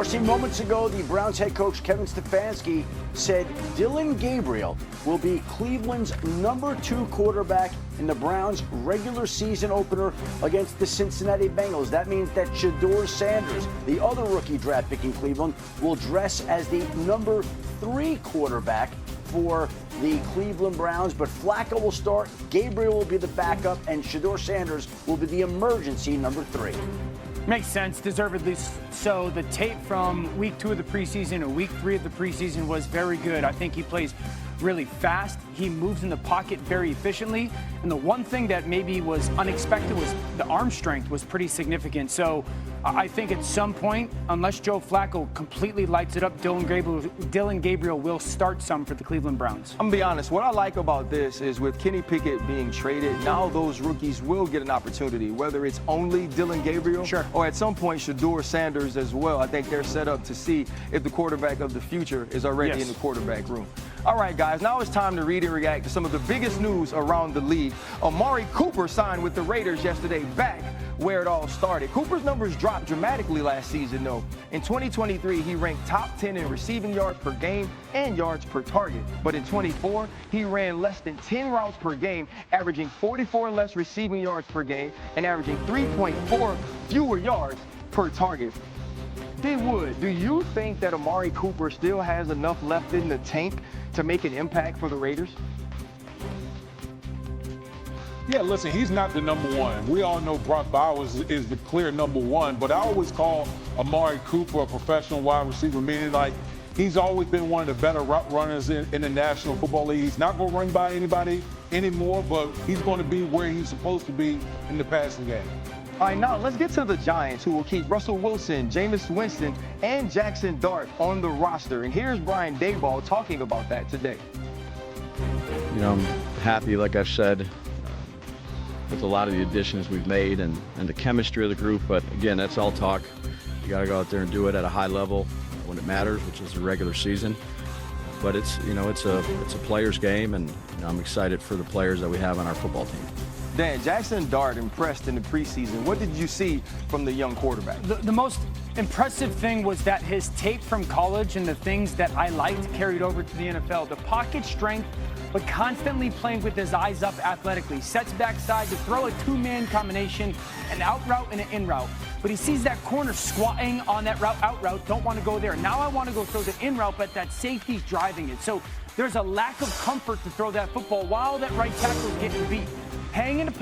RC, moments ago, the Browns head coach Kevin Stefanski said Dillon Gabriel will be Cleveland's #2 quarterback in the Browns' regular season opener against the Cincinnati Bengals. That means that Shedeur Sanders, the other rookie draft pick in Cleveland, will dress as the #3 quarterback for the Cleveland Browns. But Flacco will start, Gabriel will be the backup, and Shedeur Sanders will be the emergency #3. Makes sense, deservedly so. The tape from week 2 of the preseason or week 3 of the preseason was very good. I think he plays really fast. He moves in the pocket very efficiently. And the one thing that maybe was unexpected was the arm strength was pretty significant. So I think at some point, unless Joe Flacco completely lights it up, Dillon Gabriel will start some for the Cleveland Browns. I'm going to be honest. What I like about this is with Kenny Pickett being traded, now those rookies will get an opportunity, whether it's only Dillon Gabriel or at some point Shedeur Sanders as well. I think they're set up to see if the quarterback of the future is already in the quarterback room. All right, guys, now it's time to read and react to some of the biggest news around the league. Amari Cooper signed with the Raiders yesterday, back where it all started. Cooper's numbers dropped dramatically last season, though. In 2023, he ranked top 10 in receiving yards per game and yards per target. But in 24, he ran less than 10 routes per game, averaging 44 less receiving yards per game and averaging 3.4 fewer yards per target. D. Wood, do you think that Amari Cooper still has enough left in the tank to make an impact for the Raiders? Yeah, listen, he's not the #1. We all know Brock Bowers is the clear #1, but I always call Amari Cooper a professional wide receiver, meaning like he's always been one of the better route runners in the National Football League. He's not going to run by anybody anymore, but he's going to be where he's supposed to be in the passing game. All right, now let's get to the Giants, who will keep Russell Wilson, Jameis Winston, and Jackson Dart on the roster. And here's Brian Daboll talking about that today. You know, I'm happy, like I said, with a lot of the additions we've made and the chemistry of the group. But again, that's all talk. You got to go out there and do it at a high level when it matters, which is the regular season. But it's a player's game, and I'm excited for the players that we have on our football team. Dan, Jackson Dart impressed in the preseason. What did you see from the young quarterback? The most impressive thing was that his tape from college and the things that I liked carried over to the NFL. The pocket strength, but constantly playing with his eyes up athletically. Sets backside to throw a two-man combination, an out route and an in route. But he sees that corner squatting on that route, out route, don't want to go there. Now I want to go throw the in route, but that safety's driving it. So there's a lack of comfort to throw that football while that right tackle's getting beat. Hang in the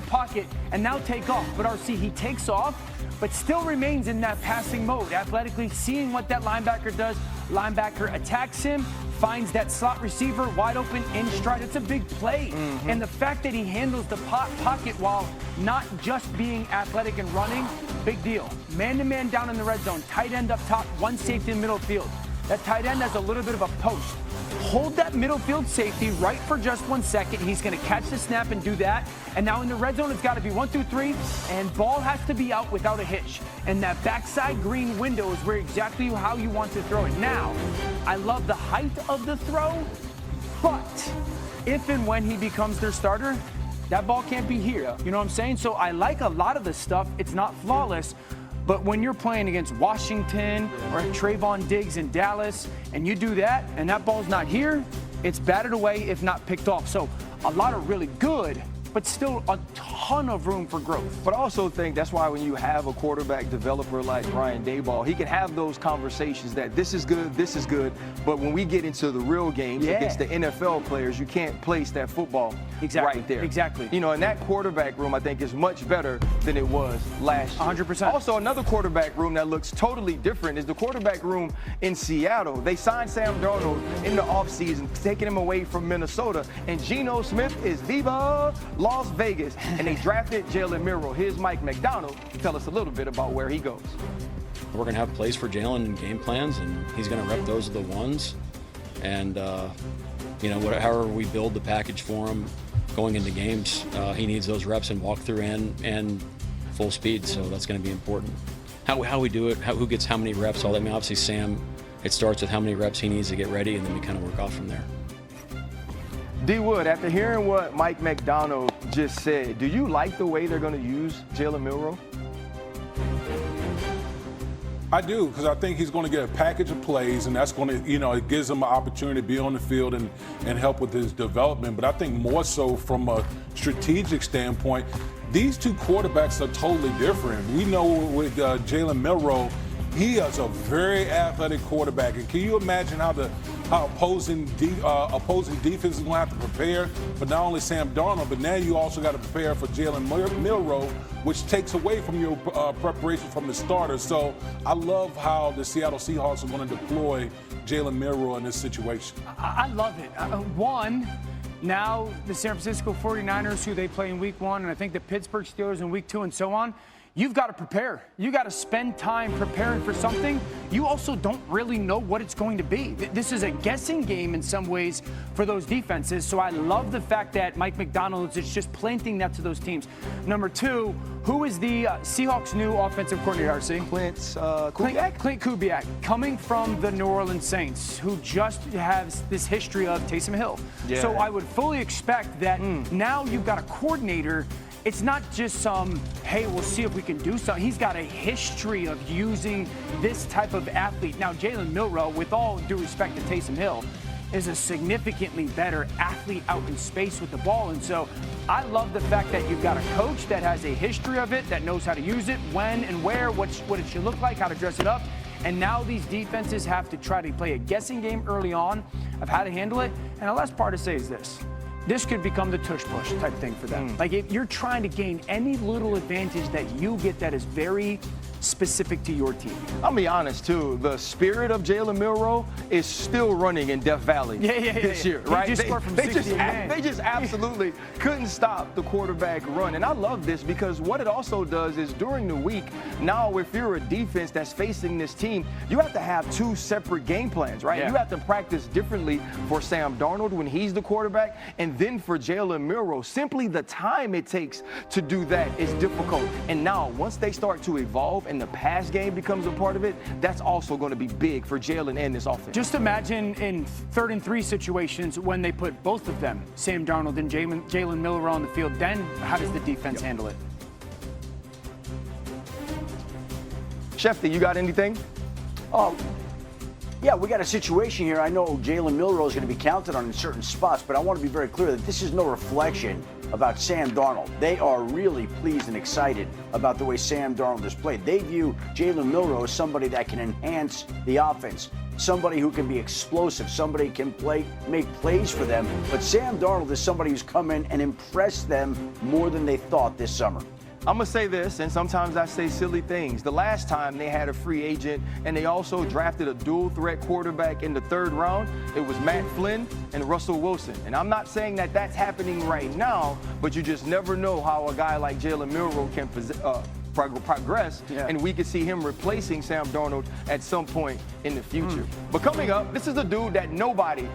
pocket, and now take off. But RC, he takes off, but still remains in that passing mode. Athletically, seeing what that linebacker does. Linebacker attacks him, finds that slot receiver wide open in stride. It's a big play. And the fact that he handles the pocket while not just being athletic and running, big deal. Man-to-man down in the red zone, tight end up top, one safety in middle field. That tight end has a little bit of a post. Hold that middle field safety right for just 1 second. He's going to catch the snap and do that. And now in the red zone, it's got to be 1, 2, 3, and ball has to be out without a hitch. And that backside green window is where exactly how you want to throw it. Now, I love the height of the throw, but if and when he becomes their starter, that ball can't be here. You know what I'm saying? So I like a lot of the stuff. It's not flawless. But when you're playing against Washington or Trayvon Diggs in Dallas, and you do that, and that ball's not here, it's batted away, if not picked off. So a lot of really good, but still a ton of room for growth. But I also think that's why when you have a quarterback developer like Brian Daboll, he can have those conversations that this is good, but when we get into the real games against the NFL players, you can't place that football right there. Exactly. You know, and that quarterback room, I think, is much better than it was last year. 100%. Also, another quarterback room that looks totally different is the quarterback room in Seattle. They signed Sam Darnold in the offseason, taking him away from Minnesota, and Geno Smith is Viva Las Vegas, and they drafted Jalen Milroe. Here's Mike McDonald to tell us a little bit about where he goes. We're going to have plays for Jalen and game plans, and he's going to rep those are the ones. And, however we build the package for him going into games, he needs those reps and walkthrough and full speed, so that's going to be important. How we do it, who gets how many reps, all that. I mean, obviously, Sam, it starts with how many reps he needs to get ready, and then we kind of work off from there. D. Wood, after hearing what Mike McDonald just said, do you like the way they're going to use Jalen Milroe? I do, because I think he's going to get a package of plays, and that's going to, it gives him an opportunity to be on the field and help with his development. But I think more so from a strategic standpoint, these two quarterbacks are totally different. We know with Jalen Milroe, he is a very athletic quarterback. And can you imagine how opposing defense is going to have to prepare for not only Sam Darnold, but now you also got to prepare for Jalen Milroe, which takes away from your preparation from the starter. So I love how the Seattle Seahawks are going to deploy Jalen Milroe in this situation. I love it. Now the San Francisco 49ers, who they play in week 1, and I think the Pittsburgh Steelers in week 2 and so on, you've got to prepare. You got to spend time preparing for something. You also don't really know what it's going to be. This is a guessing game in some ways for those defenses. So I love the fact that Mike McDonald is just planting that to those teams. Number 2, who is the Seahawks' new offensive coordinator, RC? Clint Kubiak, coming from the New Orleans Saints, who just has this history of Taysom Hill. Yeah. So I would fully expect that now you've got a coordinator. It's not just some, hey, we'll see if we can do something. He's got a history of using this type of athlete. Now, Jalen Milroe, with all due respect to Taysom Hill, is a significantly better athlete out in space with the ball. And so I love the fact that you've got a coach that has a history of it, that knows how to use it, when and where, what it should look like, how to dress it up. And now these defenses have to try to play a guessing game early on of how to handle it. And the last part to say is this. This could become the tush-push type thing for them. Like, if you're trying to gain any little advantage that you get that is very specific to your team. I'll be honest, too. The spirit of Jalen Milroe is still running in Death Valley this year, right? He just scored from 60 they just absolutely couldn't stop the quarterback run. And I love this because what it also does is during the week, now if you're a defense that's facing this team, you have to have 2 separate game plans, right? Yeah. You have to practice differently for Sam Darnold when he's the quarterback, and then for Jalen Milroe. Simply the time it takes to do that is difficult. And now, once they start to evolve and the pass game becomes a part of it, that's also going to be big for Jalen and this offense. Just imagine in 3rd and 3 situations when they put both of them, Sam Darnold and Jalen Milroe on the field, then how does the defense handle it? Shefty, you got anything? Oh, yeah, we got a situation here. I know Jalen Milroe is going to be counted on in certain spots, but I want to be very clear that this is no reflection about Sam Darnold. They are really pleased and excited about the way Sam Darnold has played. They view Jalen Milroe as somebody that can enhance the offense, somebody who can be explosive, somebody who can make plays for them. But Sam Darnold is somebody who's come in and impressed them more than they thought this summer. I'm going to say this, and sometimes I say silly things. The last time they had a free agent and they also drafted a dual-threat quarterback in the 3rd round, it was Matt Flynn and Russell Wilson. And I'm not saying that that's happening right now, but you just never know how a guy like Jalen Milroe can progress, and we could see him replacing Sam Darnold at some point in the future. But coming up, this is a dude that nobody